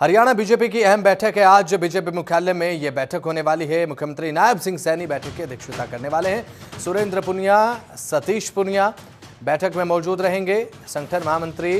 Haryana BJP की अहम बैठक है। आज बीजेपी मुख्यालय में यह बैठक होने वाली है। मुख्यमंत्री नायब सिंह सैनी बैठक की अध्यक्षता करने वाले हैं। सुरेंद्र पुनिया, सतीश पुनिया बैठक में मौजूद रहेंगे। संगठन महामंत्री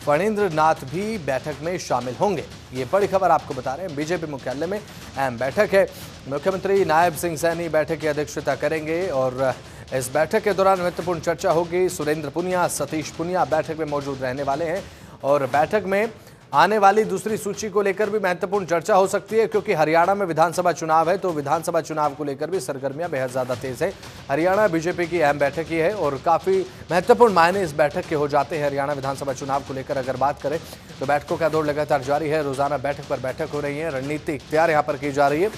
फणींद्र नाथ भी बैठक में शामिल होंगे। ये बड़ी खबर आपको बता रहे हैं। बीजेपी मुख्यालय में अहम बैठक है। मुख्यमंत्री नायब सिंह सैनी बैठक की अध्यक्षता करेंगे और इस बैठक के दौरान महत्वपूर्ण चर्चा होगी। सुरेंद्र पुनिया, सतीश पुनिया बैठक में मौजूद रहने वाले हैं और बैठक में आने वाली दूसरी सूची को लेकर भी महत्वपूर्ण चर्चा हो सकती है, क्योंकि हरियाणा में विधानसभा चुनाव है, तो विधानसभा चुनाव को लेकर भी सरगर्मियां बेहद ज़्यादा तेज है। हरियाणा बीजेपी की अहम बैठक ही है और काफ़ी महत्वपूर्ण मायने इस बैठक के हो जाते हैं। हरियाणा विधानसभा चुनाव को लेकर अगर बात करें तो बैठकों का दौर लगातार जारी है। रोजाना बैठक पर बैठक हो रही है, रणनीति इख्तियार यहाँ पर की जा रही है।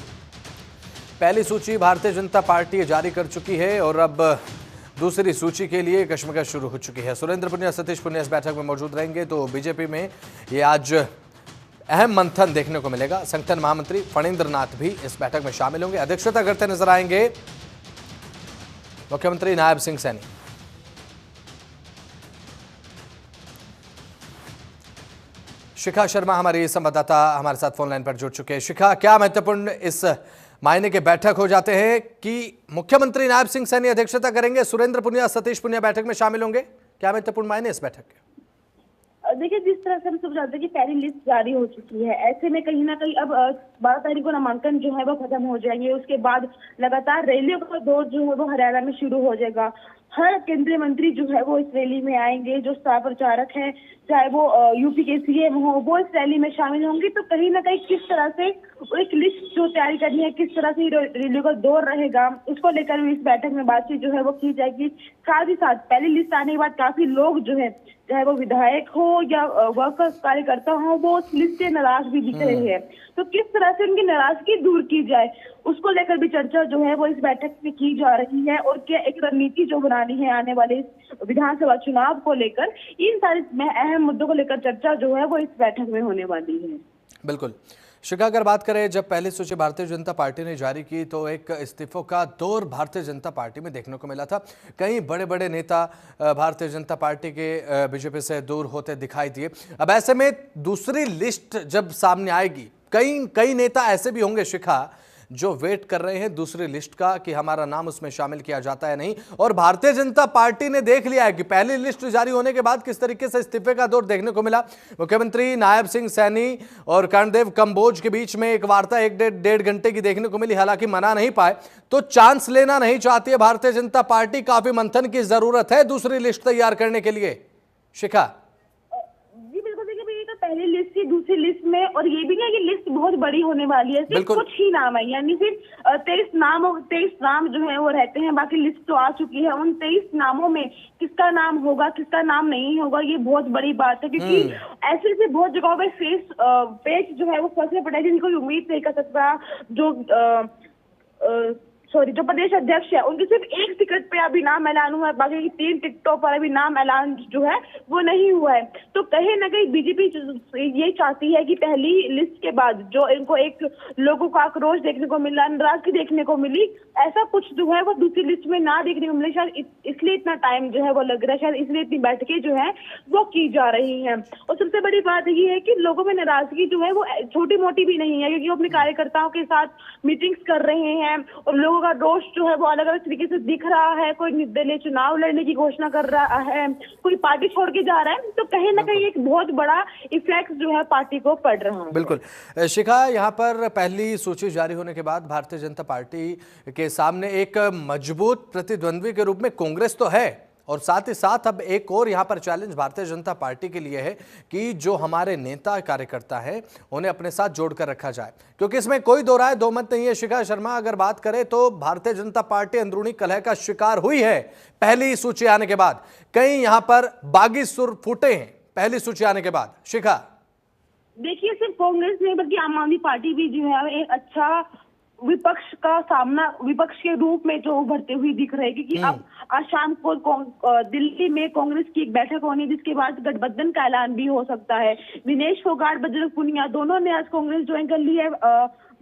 पहली सूची भारतीय जनता पार्टी जारी कर चुकी है और अब दूसरी सूची के लिए कश्मकश शुरू हो चुकी है। सुरेंद्र पुनिया, सतीश पुनिया इस बैठक में मौजूद रहेंगे, तो बीजेपी में ये आज अहम मंथन देखने को मिलेगा। संगठन महामंत्री फणींद्र नाथ भी इस बैठक में शामिल होंगे। अध्यक्षता करते नजर आएंगे मुख्यमंत्री नायब सिंह सैनी। शिखा शर्मा हमारी संवाददाता हमारे साथ फोन लाइन पर जुड़ चुके हैं। शिखा, क्या महत्वपूर्ण इस मायने के बैठक हो जाते हैं कि मुख्यमंत्री नायब सिंह सैनी अध्यक्षता करेंगे, सुरेंद्र पुनिया, सतीश पुनिया बैठक में शामिल होंगे? क्या महत्वपूर्ण मायने इस बैठक के? देखिए, जिस तरह से हम सब जानते हैं कि पहली लिस्ट जारी हो चुकी है, ऐसे में कहीं ना कहीं अब 12 तारीख को नामांकन जो है वो खत्म हो जाएंगे। उसके बाद लगातार रैलियों का दौर जो है वो हरियाणा में शुरू हो जाएगा। हर केंद्रीय मंत्री जो है वो इस रैली में आएंगे। जो स्टार प्रचारक हैं, चाहे वो यूपी के सीएम हो, वो इस रैली में शामिल होंगे। तो कहीं ना कहीं किस तरह से एक लिस्ट जो तैयारी करनी है, किस तरह से रैलियों का दौर रहेगा, उसको लेकर भी इस बैठक में बातचीत जो है वो की जाएगी। साथ ही साथ पहली लिस्ट आने के बाद काफी लोग जो है, चाहे वो विधायक हो या वर्कर्स कार्यकर्ता हो, वो उस लिस्ट से नाराज भी दिख रहे हैं। तो किस तरह से उनकी नाराजगी दूर की जाए, उसको लेकर भी चर्चा जो है वो इस बैठक में की जा रही है। और क्या एक रणनीति जो बनानी है आने वाले विधानसभा चुनाव को लेकर, इन सारे अहम मुद्दों को लेकर चर्चा जो है वो इस बैठक में होने वाली है। बिल्कुल। शिखा, अगर बात करें, जब पहली सूची भारतीय जनता पार्टी ने जारी की तो एक इस्तीफों का दौर भारतीय जनता पार्टी में देखने को मिला था। कई बड़े बड़े नेता भारतीय जनता पार्टी के बीजेपी से दूर होते दिखाई दिए। अब ऐसे में दूसरी लिस्ट जब सामने आएगी, कई नेता ऐसे भी होंगे शिखा जो वेट कर रहे हैं दूसरी लिस्ट का कि हमारा नाम उसमें शामिल किया जाता है नहीं। और भारतीय जनता पार्टी ने देख लिया है कि पहली लिस्ट जारी होने के बाद किस तरीके से इस्तीफे का दौर देखने को मिला। मुख्यमंत्री नायब सिंह सैनी और कर्णदेव कंबोज के बीच में एक वार्ता एक डेढ़ घंटे की देखने को मिली, हालांकि मना नहीं पाए। तो चांस लेना नहीं चाहती है भारतीय जनता पार्टी। काफी मंथन की जरूरत है दूसरी लिस्ट तैयार करने के लिए। शिखा, पहली लिस्ट थी, दूसरी लिस्ट में, और ये भी नहीं कि लिस्ट बहुत बड़ी होने वाली है, सिर्फ कुछ ही नाम है, यानी सिर्फ 23 नाम जो है वो रहते हैं। बाकी लिस्ट तो आ चुकी है। उन 23 नामों में किसका नाम होगा, किसका नाम नहीं होगा, ये बहुत बड़ी बात है, क्योंकि ऐसे बहुत जगहों पे पेज जो है वो फंसने पड़े, जिनको उम्मीद नहीं कर सकता। जो प्रदेश अध्यक्ष है, उनके सिर्फ एक टिकट पे अभी नाम ऐलान हुआ है, बाकी 3 टिकटों पर अभी नाम ऐलान जो है वो नहीं हुआ है। तो कहीं ना कहीं बीजेपी ये चाहती है कि पहली लिस्ट के बाद जो इनको एक लोगों का आक्रोश देखने को मिला, नाराजगी देखने को मिली, ऐसा कुछ जो है वो दूसरी लिस्ट में ना देखने को मिले। शायद इसलिए इतना टाइम जो है वो लग रहा है, शायद इसलिए इतनी बैठकें जो है वो की जा रही है। और सबसे बड़ी बात ये है कि लोगों में नाराजगी जो है वो छोटी मोटी भी नहीं है, क्योंकि वो अपने कार्यकर्ताओं के साथ मीटिंग्स कर रहे हैं और लोगों का रोष जो है वो अलग अलग तरीके से दिख रहा है। कोई निर्दलीय चुनाव लड़ने की घोषणा कर रहा है, कोई पार्टी छोड़ के जा रहा है। तो कहीं ना कहीं एक बहुत बड़ा इफेक्ट जो है पार्टी को पड़ रहा है। बिल्कुल शिखा, यहाँ पर पहली सूची जारी होने के बाद भारतीय जनता पार्टी के सामने एक मजबूत प्रतिद्वंद्वी के रूप में कांग्रेस तो है, और साथ ही साथ अब एक और यहाँ पर चैलेंज भारतीय जनता पार्टी के लिए है कि जो हमारे नेता कार्यकर्ता हैं उन्हें अपने साथ जोड़कर रखा जाए, क्योंकि इसमें कोई दो राय दो मत नहीं है। शिखा शर्मा, अगर बात करें तो भारतीय जनता पार्टी अंदरूनी कलह का शिकार हुई है पहली सूची आने के बाद। कई यहाँ पर बागी सुर फूटे हैं पहली सूची आने के बाद। शिखा, देखिए, सिर्फ कांग्रेस नहीं बल्कि आम आदमी पार्टी भी जो है एक अच्छा विपक्ष का सामना विपक्ष के रूप में जो उभरते हुए दिख रहे हैं, क्योंकि अब आज शाम को दिल्ली में कांग्रेस की एक बैठक होनी, जिसके बाद गठबंधन का ऐलान भी हो सकता है। विनेश फोगाट, बजरंग पुनिया दोनों ने आज कांग्रेस ज्वाइन कर ली है।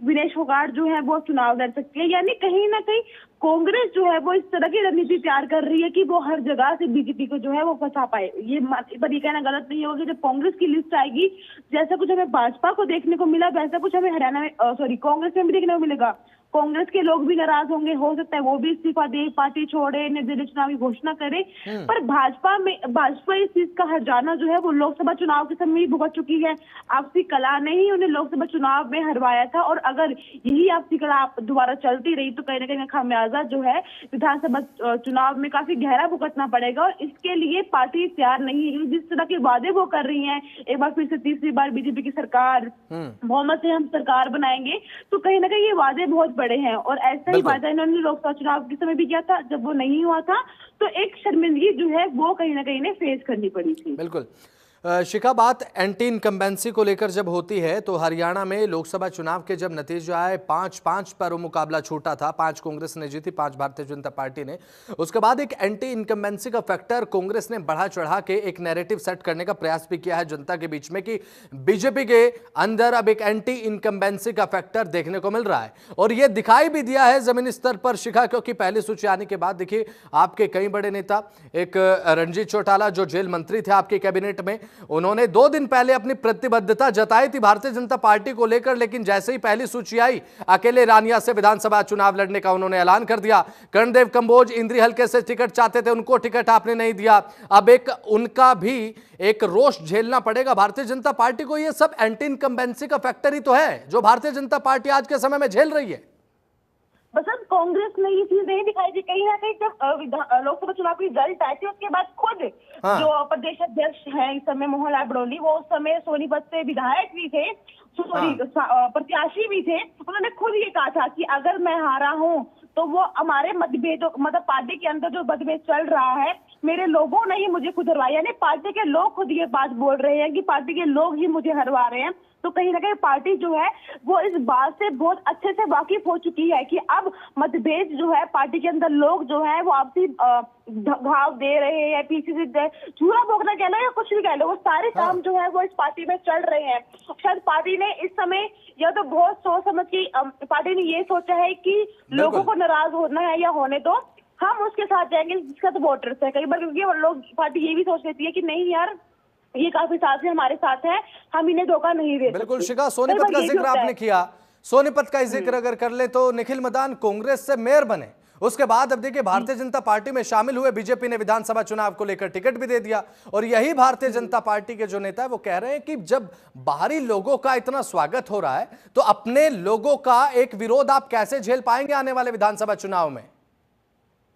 विनेश फोगाट जो है वो चुनाव लड़ सकती है, यानी कहीं ना कहीं कांग्रेस जो है वो इस तरह की रणनीति तैयार कर रही है कि वो हर जगह से बीजेपी को जो है वो फंसा पाए। पर ये कहना गलत नहीं होगा कि जब कांग्रेस की लिस्ट आएगी, जैसा कुछ हमें भाजपा को देखने को मिला, वैसा कुछ हमें हरियाणा में कांग्रेस में भी देखने को मिलेगा। कांग्रेस के लोग भी नाराज होंगे, हो सकता है वो भी इस्तीफा दे, पार्टी छोड़े, निर्दलीय चुनाव की घोषणा करे। पर भाजपा इस चीज का हर्जाना जो है वो लोकसभा चुनाव के समय ही भुगत चुकी है। आपसी कला ने ही उन्हें लोकसभा चुनाव में हरवाया था, और अगर यही आपसी कला दोबारा चलती रही तो कहीं ना कहीं खामियाजा जो है विधानसभा चुनाव में काफी गहरा भुगतना पड़ेगा। और इसके लिए पार्टी तैयार नहीं है। जिस तरह के वादे वो कर रही है, एक बार फिर से तीसरी बार बीजेपी की सरकार, बहुमत से हम सरकार बनाएंगे, तो कहीं ना कहीं ये वादे बहुत बड़े हैं। और ऐसा ही वादा इन्होंने लोकसभा चुनाव के समय भी किया था, जब वो नहीं हुआ था तो एक शर्मिंदगी जो है वो कहीं ना कहीं ने फेस करनी पड़ी थी। बिल्कुल। शिखा, बात एंटी इनकम्बेंसी को लेकर जब होती है तो हरियाणा में लोकसभा चुनाव के जब नतीजे आए 5-5 पर वो मुकाबला छूटा था। 5 कांग्रेस ने जीती, 5 भारतीय जनता पार्टी ने। उसके बाद एक एंटी इनकम्बेंसी का फैक्टर कांग्रेस ने बढ़ा चढ़ा के एक नैरेटिव सेट करने का प्रयास भी किया है जनता के बीच में कि बीजेपी के अंदर अब एक एंटी इनकम्बेंसी का फैक्टर देखने को मिल रहा है, और ये दिखाई भी दिया है जमीनी स्तर पर शिखा, क्योंकि पहली सूची आने के बाद देखिए आपके कई बड़े नेता, एक रणजीत चौटाला जो जेल मंत्री थे आपके कैबिनेट में, उन्होंने 2 दिन पहले अपनी प्रतिबद्धता जताई थी भारतीय जनता पार्टी को लेकर, लेकिन जैसे ही पहली सूची आई अकेले रानिया से विधानसभा चुनाव लड़ने का उन्होंने ऐलान कर दिया। कर्णदेव कंबोज इंद्री हलके से टिकट चाहते थे, उनको टिकट आपने नहीं दिया। अब एक उनका भी एक रोष झेलना पड़ेगा भारतीय जनता पार्टी को। यह सब एंटी इनकम्बेंसी का फैक्टर ही तो है जो भारतीय जनता पार्टी आज के समय में झेल रही है। बस अब कांग्रेस ने ये चीज नहीं दिखाई थी। कहीं ना कहीं जब लोकसभा चुनाव की रिजल्ट आए थे उसके बाद खुद जो प्रदेश अध्यक्ष हैं इस समय मोहन लाल ब्रोली, वो उस समय सोनीपत से विधायक भी थे, प्रत्याशी भी थे। उन्होंने खुद ये कहा था कि अगर मैं हारा हूं तो वो हमारे मतभेदों, मतलब पार्टी के अंदर जो मतभेद चल रहा है, मेरे लोगों ने ही मुझे खुद हरवाया। यानी पार्टी के लोग खुद ये बात बोल रहे हैं कि पार्टी के लोग ही मुझे हरवा रहे हैं। तो कहीं ना कहीं पार्टी जो है वो इस बात से बहुत अच्छे से वाकिफ हो चुकी है कि अब मतभेद जो है पार्टी के अंदर लोग जो है वो आपसी घाव दे रहे हैं, पीछे से चूरा भोगना कह लो या कुछ भी कह लो, वो सारे काम जो है वो इस पार्टी में चल रहे हैं। शायद पार्टी ने इस समय या तो बहुत सोच समझ के पार्टी ने ये सोचा है कि लोगों को नाराज होना है या होने दो, हम उसके साथ जाएंगे जिसका तो वोटर्स है। कई बार क्योंकि लोग पार्टी ये भी सोच लेती है कि नहीं यार ये काफी साथ से हमारे साथ है, हम इन्हें धोखा नहीं दे सकते। बिल्कुल शिखा, सोनीपत का जिक्र आपने किया, सोनीपत का जिक्र अगर कर ले तो निखिल मदान कांग्रेस से मेयर बने, उसके बाद अब देखिए भारतीय जनता पार्टी में शामिल हुए, बीजेपी ने विधानसभा चुनाव को लेकर टिकट भी दे दिया। और यही भारतीय जनता पार्टी के जो नेता है वो कह रहे हैं कि जब बाहरी लोगों का इतना स्वागत हो रहा है तो अपने लोगों का एक विरोध आप कैसे झेल पाएंगे आने वाले विधानसभा चुनाव में।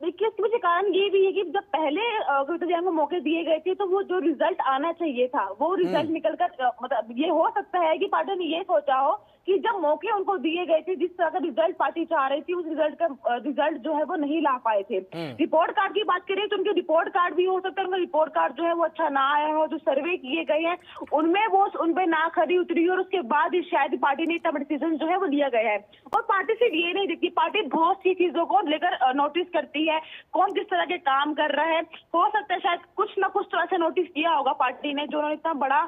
देखिए इसके पीछे कारण ये भी है कि जब पहले कविता जैन को मौके दिए गए थे तो वो जो रिजल्ट आना चाहिए था वो रिजल्ट निकलकर, मतलब ये हो सकता है कि पार्टी ने ये सोचा हो कि जब मौके उनको दिए गए थे, जिस तरह का रिजल्ट पार्टी चाह रही थी, उस रिजल्ट जो है वो नहीं ला पाए थे। रिपोर्ट कार्ड की बात करें तो उनके रिपोर्ट कार्ड भी हो सकता है उनका रिपोर्ट कार्ड जो है वो अच्छा ना आया हो, जो सर्वे किए गए हैं उनमें वो उन पे ना खरी उतरी, और उसके बाद ही शायद पार्टी ने इतना डिसीजन जो है वो लिया गया है। और पार्टी सिर्फ ये नहीं देखती, पार्टी बहुत सी चीजों को लेकर नोटिस करती है, कौन किस तरह के काम कर रहा है। हो सकता है शायद कुछ ना कुछ तो ऐसा नोटिस किया होगा पार्टी ने, जो इतना बड़ा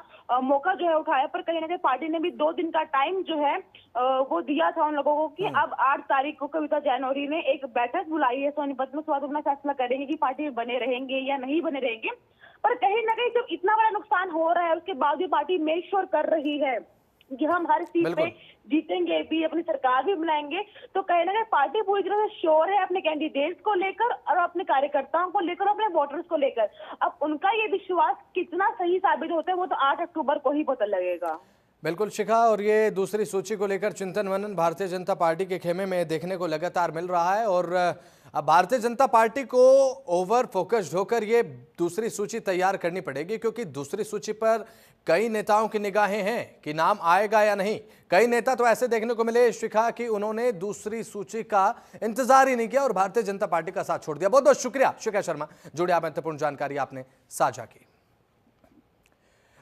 मौका जो है उठाया। पर कहीं ना कहीं पार्टी ने भी 2 दिन का टाइम जो है वो दिया था उन लोगों को कि अब 8 तारीख को कविता जैनौरी ने एक बैठक बुलाई है सोनीपत में, उसके बाद अपना फैसला करेंगे कि पार्टी में बने रहेंगे या नहीं बने रहेंगे। पर कहीं ना कहीं जब इतना बड़ा नुकसान हो रहा है उसके बाद भी पार्टी मेक श्योर कर रही है कि हम हर सीट पे जीतेंगे भी, अपनी सरकार भी बनाएंगे, तो कहीं ना कहीं पार्टी पूरी तरह से श्योर है अपने कैंडिडेट्स को लेकर और अपने कार्यकर्ताओं को लेकर, अपने वोटर्स को लेकर। अब उनका ये विश्वास कितना सही साबित होता है वो तो 8 अक्टूबर को ही पता लगेगा। बिल्कुल शिखा, और ये दूसरी सूची को लेकर चिंतन मनन भारतीय जनता पार्टी के खेमे में देखने को लगातार मिल रहा है, और अब भारतीय जनता पार्टी को ओवर फोकस्ड होकर ये दूसरी सूची तैयार करनी पड़ेगी, क्योंकि दूसरी सूची पर कई नेताओं की निगाहें हैं कि नाम आएगा या नहीं। कई नेता तो ऐसे देखने को मिले शिखा कि उन्होंने दूसरी सूची का इंतजार ही नहीं किया और भारतीय जनता पार्टी का साथ छोड़ दिया। बहुत बहुत शुक्रिया शिखा शर्मा, जुड़े आप, महत्वपूर्ण जानकारी आपने साझा की।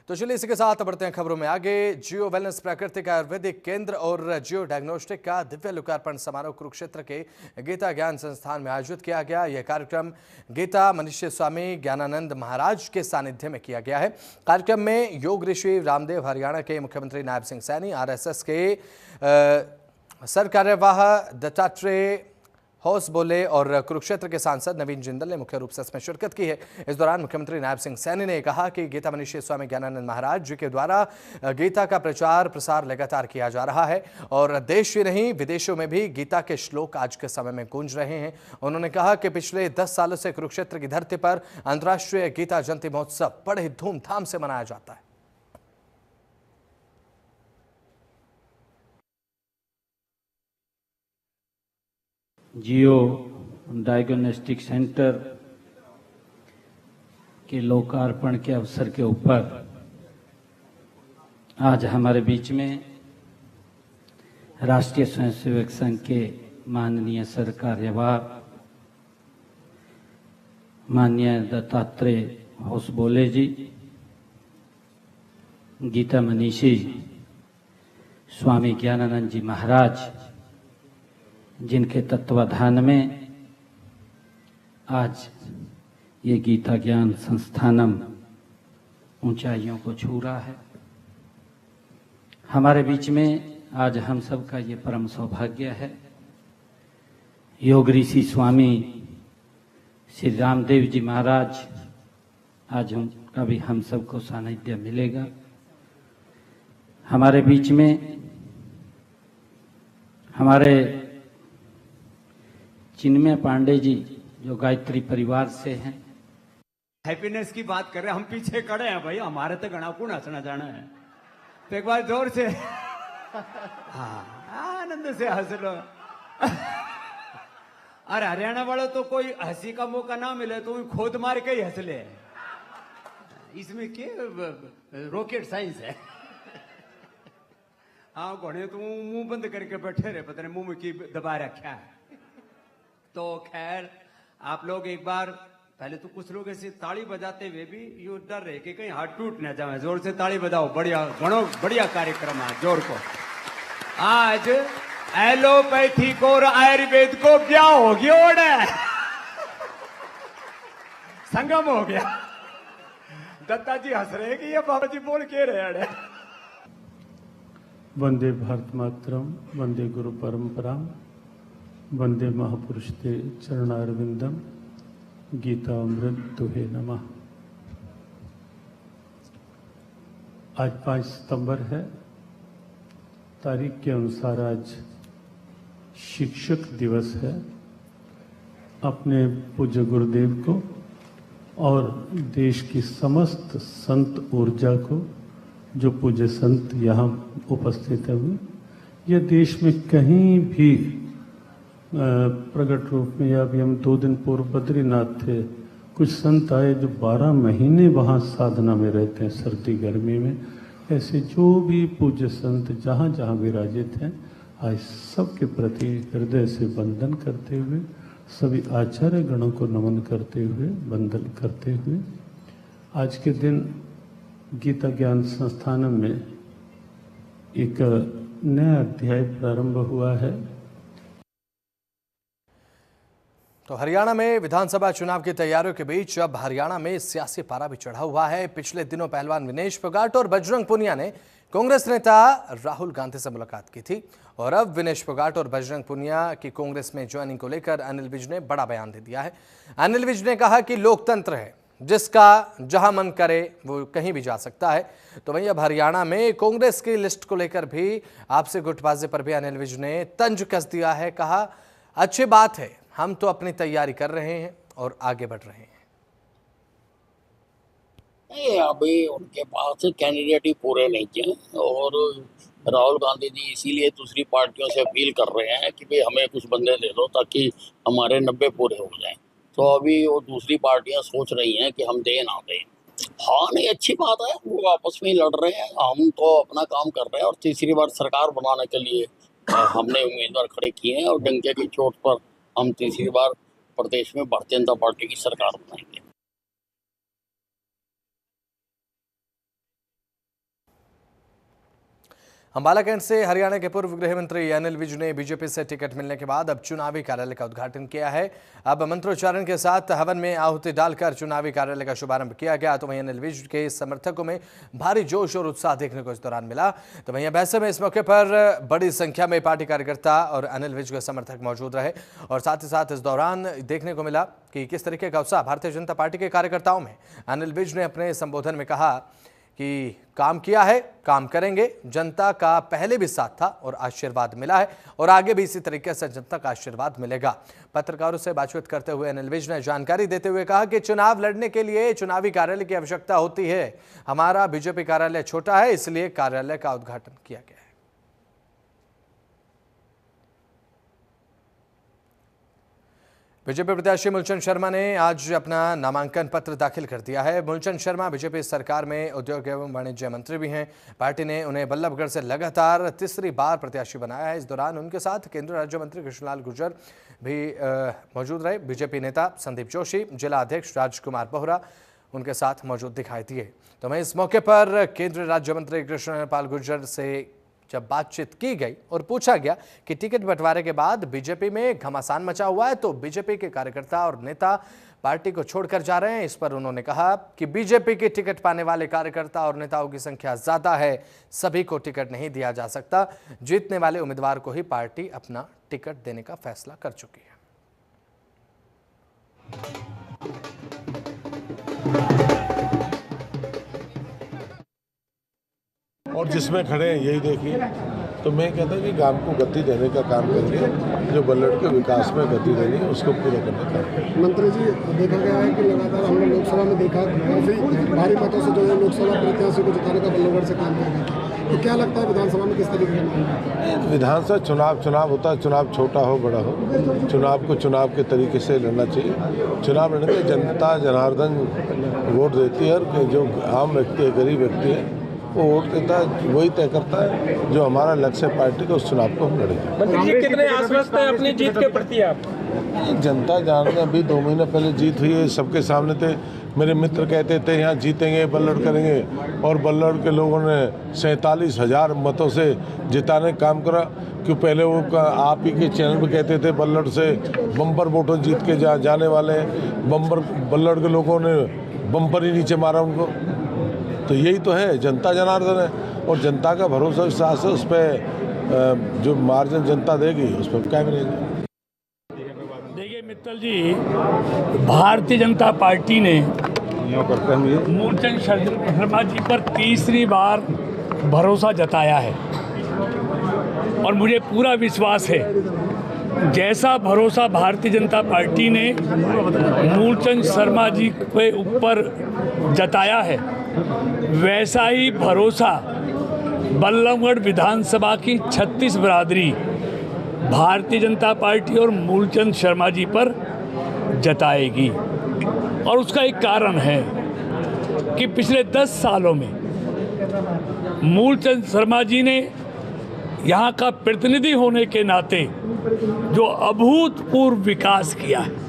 तो चलिए इसी के साथ बढ़ते हैं खबरों में आगे। जियो वेलनेस प्राकृतिक आयुर्वेदिक केंद्र और जियो डायग्नोस्टिक का दिव्य लोकार्पण समारोह कुरुक्षेत्र के गीता ज्ञान संस्थान में आयोजित किया गया। यह कार्यक्रम गीता मनीषी स्वामी ज्ञानानंद महाराज के सानिध्य में किया गया है। कार्यक्रम में योग ऋषि रामदेव, हरियाणा के मुख्यमंत्री नायब सिंह सैनी, RSS के सरकार्यवाह दत्तात्रेय होस बोले और कुरुक्षेत्र के सांसद नवीन जिंदल ने मुख्य रूप से इसमें शिरकत की है। इस दौरान मुख्यमंत्री नायब सिंह सैनी ने कहा कि गीता मनीषी स्वामी ज्ञानानंद महाराज जी के द्वारा गीता का प्रचार प्रसार लगातार किया जा रहा है और देश ही नहीं विदेशों में भी गीता के श्लोक आज के समय में गूंज रहे हैं। उन्होंने कहा कि पिछले 10 सालों से कुरुक्षेत्र की धरती पर अंतर्राष्ट्रीय गीता जयंती महोत्सव बड़े धूमधाम से मनाया जाता है। जियो डायग्नोस्टिक सेंटर के लोकार्पण के अवसर के ऊपर आज हमारे बीच में राष्ट्रीय स्वयंसेवक संघ के माननीय सरकार्यवाह माननीय दत्तात्रेय होसबोले जी, गीता मनीषी स्वामी ज्ञानानंद जी महाराज, जिनके तत्वाधान में आज ये गीता ज्ञान संस्थानम ऊंचाइयों को छू रहा है। हमारे बीच में आज हम सब का ये परम सौभाग्य है। योग ऋषि स्वामी श्री रामदेव जी महाराज, आज उनका भी हम सबको सानिध्य मिलेगा। हमारे बीच में हमारे चिन्मय पांडे जी जो गायत्री परिवार से हैं। हैप्पीनेस की बात कर रहे हैं, हम पीछे खड़े हैं भाई, हमारे तो गणा कौन हंसना जाना है। तो एक बार जोर से हाँ आनंद से हंस लो। अरे हरियाणा वालों तो कोई हंसी का मौका ना मिले तो खोद मार के ही हंस ले, इसमें क्या रॉकेट साइंस है। हाँ घोड़े तो मुंह बंद करके बैठे रहे, पता नहीं मुंह में की दबा रखा है। तो खैर आप लोग एक बार पहले तो कुछ लोग ऐसे ताली बजाते हुए भी यू डर रहे कि कहीं हाथ टूट न जाए। जोर से ताली बजाओ, बढ़िया घणो बढ़िया कार्यक्रम है। जोर को आज एलोपैथिक और आयुर्वेद को क्या हो गया, संगम हो गया। दत्ता जी हंस रहे कि ये बाबा जी बोल के रहे। वंदे भारत मातरम, वंदे गुरु परंपराम, वंदे महापुरुष ते चरणारविंदम, गीता अमृत तुहे नमः। आज 5 सितंबर है। तारीख के अनुसार आज शिक्षक दिवस है। अपने पूज्य गुरुदेव को और देश की समस्त संत ऊर्जा को, जो पूज्य संत यहाँ उपस्थित हैं, यह देश में कहीं भी प्रकट रूप में, या अभी हम 2 दिन पूर्व बद्रीनाथ थे, कुछ संत आए जो 12 महीने वहाँ साधना में रहते हैं, सर्दी गर्मी में। ऐसे जो भी पूज्य संत जहाँ जहाँ विराजित हैं, आज सबके प्रति हृदय से वंदन करते हुए, सभी आचार्य गणों को नमन करते हुए, वंदन करते हुए, आज के दिन गीता ज्ञान संस्थान में एक नया अध्याय प्रारंभ हुआ है। तो हरियाणा में विधानसभा चुनाव की तैयारियों के बीच अब हरियाणा में सियासी पारा भी चढ़ा हुआ है। पिछले दिनों पहलवान विनेश फोगाट और बजरंग पुनिया ने कांग्रेस नेता राहुल गांधी से मुलाकात की थी और अब विनेश फोगाट और बजरंग पुनिया की कांग्रेस में ज्वाइनिंग को लेकर अनिल विज ने बड़ा बयान दे दिया है। अनिल विज ने कहा कि लोकतंत्र है, जिसका जहां मन करे वो कहीं भी जा सकता है। तो वहीं अब हरियाणा में कांग्रेस की लिस्ट को लेकर भी आपसे गुटबाजी पर भी अनिल विज ने तंज कस दिया है। कहा, अच्छी बात है, हम तो अपनी तैयारी कर रहे हैं और आगे बढ़ रहे हैं। नहीं, अभी उनके पास कैंडिडेट ही पूरे नहीं किए और राहुल गांधी जी इसीलिए दूसरी पार्टियों से अपील कर रहे हैं कि भाई हमें कुछ बंदे दे दो ताकि हमारे 90 पूरे हो जाएं। तो अभी वो दूसरी पार्टियां सोच रही हैं कि हम दें ना दें। हाँ नहीं, अच्छी बात है, वो आपस में ही लड़ रहे हैं, हम तो अपना काम कर रहे हैं और तीसरी बार सरकार बनाने के लिए हमने उम्मीदवार खड़े किए हैं और डंके की चोट पर हम तीसरी बार प्रदेश में भारतीय जनता पार्टी की सरकार बनाएंगे। अंबाला कैंट से हरियाणा के पूर्व गृह मंत्री अनिल विज ने बीजेपी से टिकट मिलने के बाद अब चुनावी कार्यालय का उद्घाटन किया है। अब मंत्रोच्चारण के साथ हवन में आहुति डालकर चुनावी कार्यालय का शुभारंभ किया गया। तो वहीं अनिल विज के समर्थकों में भारी जोश और उत्साह देखने को इस दौरान मिला। तो वहीं वैसे में इस मौके पर बड़ी संख्या में पार्टी कार्यकर्ता और अनिल विज के समर्थक मौजूद रहे और साथ ही साथ इस दौरान देखने को मिला कि किस तरीके का उत्साह भारतीय जनता पार्टी के कार्यकर्ताओं में। अनिल विज ने अपने संबोधन में कहा कि काम किया है, काम करेंगे, जनता का पहले भी साथ था और आशीर्वाद मिला है और आगे भी इसी तरीके से जनता का आशीर्वाद मिलेगा। पत्रकारों से बातचीत करते हुए अनिल विज ने जानकारी देते हुए कहा कि चुनाव लड़ने के लिए चुनावी कार्यालय की आवश्यकता होती है। हमारा बीजेपी कार्यालय छोटा है, इसलिए कार्यालय का उद्घाटन किया गया है। बीजेपी प्रत्याशी मूलचंद शर्मा ने आज अपना नामांकन पत्र दाखिल कर दिया है। मूलचंद शर्मा बीजेपी सरकार में उद्योग एवं वाणिज्य मंत्री भी हैं। पार्टी ने उन्हें बल्लभगढ़ से लगातार तीसरी बार प्रत्याशी बनाया है। इस दौरान उनके साथ केंद्रीय राज्य मंत्री कृष्णलाल गुर्जर भी मौजूद रहे। बीजेपी नेता संदीप जोशी, जिला अध्यक्ष राजकुमार बोहरा उनके साथ मौजूद दिखाई दिए। तो मैं इस मौके पर केंद्रीय राज्य मंत्री कृष्णलाल गुर्जर से जब बातचीत की गई और पूछा गया कि टिकट बंटवारे के बाद बीजेपी में घमासान मचा हुआ है, तो बीजेपी के कार्यकर्ता और नेता पार्टी को छोड़कर जा रहे हैं। इस पर उन्होंने कहा कि बीजेपी की टिकट पाने वाले कार्यकर्ता और नेताओं की संख्या ज्यादा है, सभी को टिकट नहीं दिया जा सकता। जीतने वाले उम्मीदवार को ही पार्टी अपना टिकट देने का फैसला कर चुकी है। और जिसमें खड़े हैं यही देखिए। तो मैं कहता हूँ कि गांव को गति देने का काम करेंगे, जो बल्लड़ के विकास में गति देनी है उसको पूरा करने का काम। मंत्री जी, देखा गया है कि लगातार हमने लोकसभा में देखा काफी भारी मतों से जो है लोकसभा प्रत्याशी को जिताने का बल्लभगढ़ से काम किया गया। तो क्या लगता है विधानसभा में किस तरीके का मामला है? विधानसभा चुनाव होता है, चुनाव छोटा हो बड़ा हो, चुनाव को चुनाव के तरीके से लड़ना चाहिए। चुनाव लड़ने के जनता जनार्दन वोट देती है और जो आम व्यक्ति है, गरीब व्यक्ति है, वो वोट देता है, वही तय करता है जो हमारा लक्ष्य है पार्टी का, उस चुनाव को हम लड़ेंगे। मंत्री जी, कितने आश्वस्त हैं अपनी जीत के प्रति आप? जनता जान रहे, अभी 2 महीने पहले जीत हुई है, सबके सामने थे। मेरे मित्र कहते थे यहाँ जीतेंगे, बल्लड़ करेंगे, और बल्लड़ के लोगों ने 47,000 मतों से जिताने का काम करा। क्यों पहले वो आप ही के चैनल पे कहते थे बल्लड़ से बम्पर वोटों जीत के जाने वाले बल्लड़ के लोगों ने बम्पर ही नीचे मारा उनको। तो यही तो है, जनता जनार्दन है और जनता का भरोसा विश्वास है, उस पर जो मार्जिन जनता देगी उस पर क्या मिलेगा। देखिए मित्तल जी, भारतीय जनता पार्टी ने मूलचंद शर्मा जी पर तीसरी बार भरोसा जताया है और मुझे पूरा विश्वास है जैसा भरोसा भारतीय जनता पार्टी ने मूलचंद शर्मा जी के ऊपर जताया है, वैसा ही भरोसा बल्लभगढ़ विधानसभा की 36 बिरादरी भारतीय जनता पार्टी और मूलचंद शर्मा जी पर जताएगी। और उसका एक कारण है कि पिछले 10 सालों में मूलचंद शर्मा जी ने यहाँ का प्रतिनिधि होने के नाते जो अभूतपूर्व विकास किया है।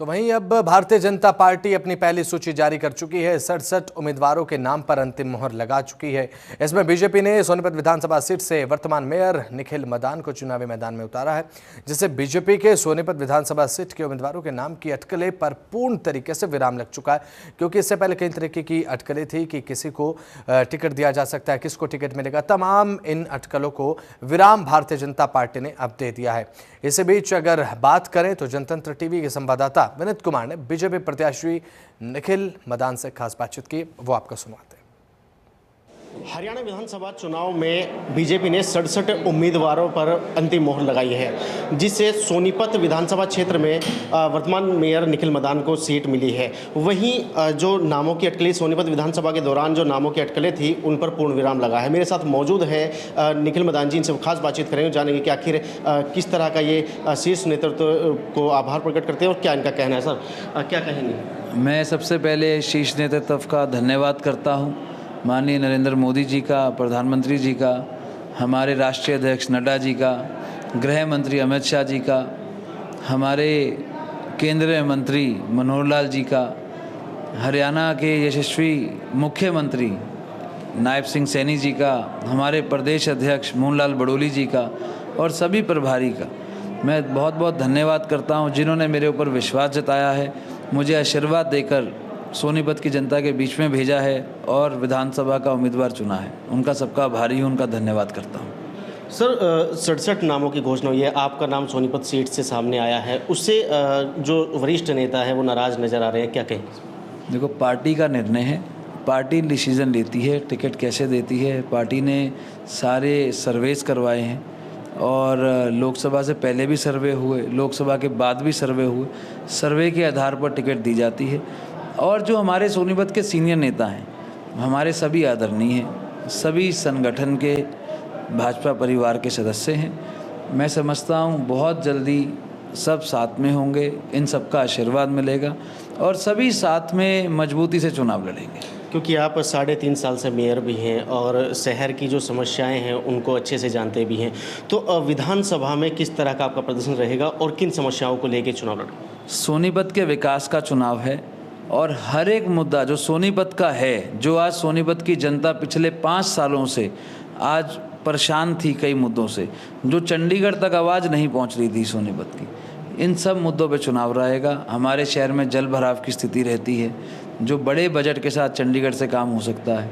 तो वहीं अब भारतीय जनता पार्टी अपनी पहली सूची जारी कर चुकी है। 67 उम्मीदवारों के नाम पर अंतिम मोहर लगा चुकी है। इसमें बीजेपी ने सोनीपत विधानसभा सीट से वर्तमान मेयर निखिल मदान को चुनावी मैदान में उतारा है, जिससे बीजेपी के सोनीपत विधानसभा सीट के उम्मीदवारों के नाम की अटकलें पर पूर्ण तरीके से विराम लग चुका है। क्योंकि इससे पहले कई तरीके की अटकलें थी कि किसी को टिकट दिया जा सकता है, किसको टिकट मिलेगा। तमाम इन अटकलों को विराम भारतीय जनता पार्टी ने अब दे दिया है। इसी बीच अगर बात करें तो जनतंत्र टीवी के संवाददाता विनीत कुमार ने बीजेपी प्रत्याशी निखिल मदान से खास बातचीत की, वो आपको सुनवाते हैं। हरियाणा विधानसभा चुनाव में बीजेपी ने 67 उम्मीदवारों पर अंतिम मोहर लगाई है, जिससे सोनीपत विधानसभा क्षेत्र में वर्तमान मेयर निखिल मदान को सीट मिली है। वहीं जो नामों की अटकलें सोनीपत विधानसभा के दौरान जो नामों की अटकलें थी उन पर पूर्ण विराम लगा है। मेरे साथ मौजूद है निखिल मदान जी, इनसे खास बातचीत करेंगे, जानेंगे कि आखिर किस तरह का ये शीर्ष नेतृत्व को आभार प्रकट करते हैं और क्या इनका कहना है। सर, क्या कहेंगे? मैं सबसे पहले शीर्ष नेतृत्व का धन्यवाद करता हूँ, माननीय नरेंद्र मोदी जी का, प्रधानमंत्री जी का, हमारे राष्ट्रीय अध्यक्ष नड्डा जी का, गृह मंत्री अमित शाह जी का, हमारे केंद्रीय मंत्री मनोहर लाल जी का, हरियाणा के यशस्वी मुख्यमंत्री नायब सिंह सैनी जी का, हमारे प्रदेश अध्यक्ष मोहनलाल बड़ोली जी का और सभी प्रभारी का मैं बहुत बहुत धन्यवाद करता हूं, जिन्होंने मेरे ऊपर विश्वास जताया है, मुझे आशीर्वाद देकर सोनीपत की जनता के बीच में भेजा है और विधानसभा का उम्मीदवार चुना है। उनका सबका आभारी हूँ, उनका धन्यवाद करता हूँ। सर 67 नामों की घोषणा हुई है, आपका नाम सोनीपत सीट से सामने आया है, उससे जो वरिष्ठ नेता है वो नाराज़ नज़र आ रहे हैं, क्या कहें? देखो, पार्टी का निर्णय है, पार्टी डिसीज़न लेती है टिकट कैसे देती है। पार्टी ने सारे सर्वेस करवाए हैं और लोकसभा से पहले भी सर्वे हुए, लोकसभा के बाद भी सर्वे हुए, सर्वे के आधार पर टिकट दी जाती है। और जो हमारे सोनीपत के सीनियर नेता हैं, हमारे सभी आदरणीय हैं, सभी संगठन के भाजपा परिवार के सदस्य हैं। मैं समझता हूँ बहुत जल्दी सब साथ में होंगे, इन सबका आशीर्वाद मिलेगा और सभी साथ में मजबूती से चुनाव लड़ेंगे। क्योंकि आप 3.5 साल से मेयर भी हैं और शहर की जो समस्याएं हैं उनको अच्छे से जानते भी हैं, तो विधानसभा में किस तरह का आपका प्रदर्शन रहेगा और किन समस्याओं को लेकर चुनाव लड़ेंगे? सोनीपत के विकास का चुनाव है और हर एक मुद्दा जो सोनीपत का है, जो आज सोनीपत की जनता पिछले 5 सालों से आज परेशान थी कई मुद्दों से, जो चंडीगढ़ तक आवाज़ नहीं पहुंच रही थी सोनीपत की, इन सब मुद्दों पे चुनाव रहेगा। हमारे शहर में जल भराव की स्थिति रहती है, जो बड़े बजट के साथ चंडीगढ़ से काम हो सकता है।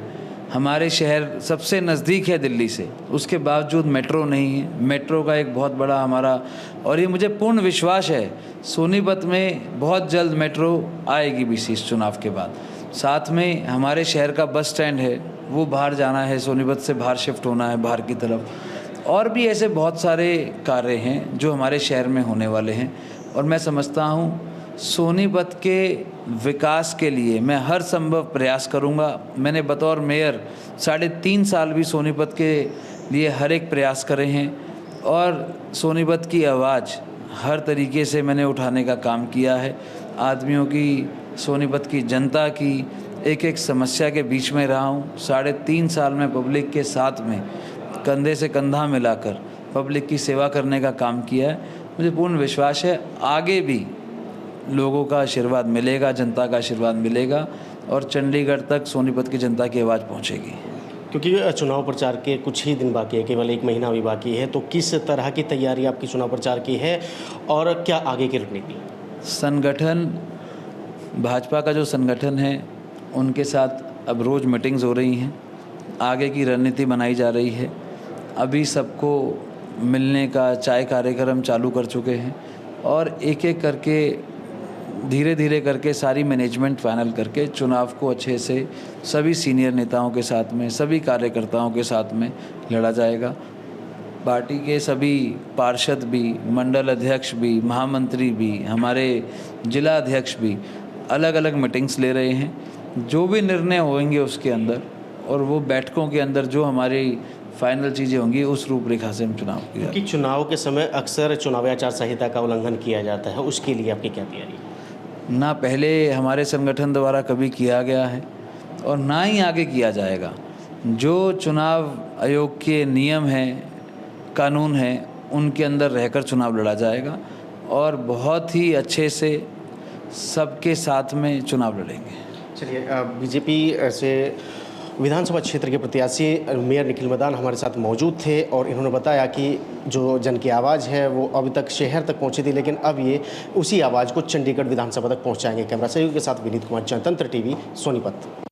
हमारे शहर सबसे नज़दीक है दिल्ली से, उसके बावजूद मेट्रो नहीं है। मेट्रो का एक बहुत बड़ा हमारा, और ये मुझे पूर्ण विश्वास है सोनीपत में बहुत जल्द मेट्रो आएगी भी इस चुनाव के बाद। साथ में हमारे शहर का बस स्टैंड है, वो बाहर जाना है, सोनीपत से बाहर शिफ्ट होना है बाहर की तरफ। और भी ऐसे बहुत सारे कार्य हैं जो हमारे शहर में होने वाले हैं और मैं समझता हूँ सोनीपत के विकास के लिए मैं हर संभव प्रयास करूँगा। मैंने बतौर मेयर 3.5 साल भी सोनीपत के लिए हर एक प्रयास करे हैं और सोनीपत की आवाज़ हर तरीके से मैंने उठाने का काम किया है। आदमियों की, सोनीपत की जनता की एक एक समस्या के बीच में रहा हूँ। 3.5 साल में पब्लिक के साथ में कंधे से कंधा मिलाकर पब्लिक की सेवा करने का काम किया है। मुझे पूर्ण विश्वास है आगे भी लोगों का आशीर्वाद मिलेगा, जनता का आशीर्वाद मिलेगा और चंडीगढ़ तक सोनीपत की जनता की आवाज़ पहुंचेगी। क्योंकि चुनाव प्रचार के कुछ ही दिन बाकी है, केवल 1 महीना भी बाकी है, तो किस तरह की तैयारी आपकी चुनाव प्रचार की है और क्या आगे की रणनीति? संगठन, भाजपा का जो संगठन है उनके साथ अब रोज़ मीटिंग्स हो रही हैं, आगे की रणनीति बनाई जा रही है। अभी सबको मिलने का चाय कार्यक्रम चालू कर चुके हैं और एक एक करके धीरे धीरे करके सारी मैनेजमेंट फाइनल करके चुनाव को अच्छे से सभी सीनियर नेताओं के साथ में, सभी कार्यकर्ताओं के साथ में लड़ा जाएगा। पार्टी के सभी पार्षद भी, मंडल अध्यक्ष भी, महामंत्री भी, हमारे जिला अध्यक्ष भी अलग अलग मीटिंग्स ले रहे हैं। जो भी निर्णय होंगे उसके अंदर और वो बैठकों के अंदर जो हमारी फाइनल चीज़ें होंगी उस रूपरेखा से हम चुनाव की। क्योंकि चुनाव के समय अक्सर चुनावी आचार संहिता का उल्लंघन किया जाता है, उसके लिए आपकी क्या तैयारी है? ना पहले हमारे संगठन द्वारा कभी किया गया है और ना ही आगे किया जाएगा। जो चुनाव आयोग के नियम हैं, कानून हैं, उनके अंदर रहकर चुनाव लड़ा जाएगा और बहुत ही अच्छे से सबके साथ में चुनाव लड़ेंगे। चलिए, बीजेपी से विधानसभा क्षेत्र के प्रत्याशी मेयर निखिल मदान हमारे साथ मौजूद थे और इन्होंने बताया कि जो जन की आवाज़ है वो अभी तक शहर तक पहुंची थी, लेकिन अब ये उसी आवाज़ को चंडीगढ़ विधानसभा तक पहुंचाएंगे। कैमरा सहयोगी के साथ विनीत कुमार, जनतंत्र टीवी, सोनीपत।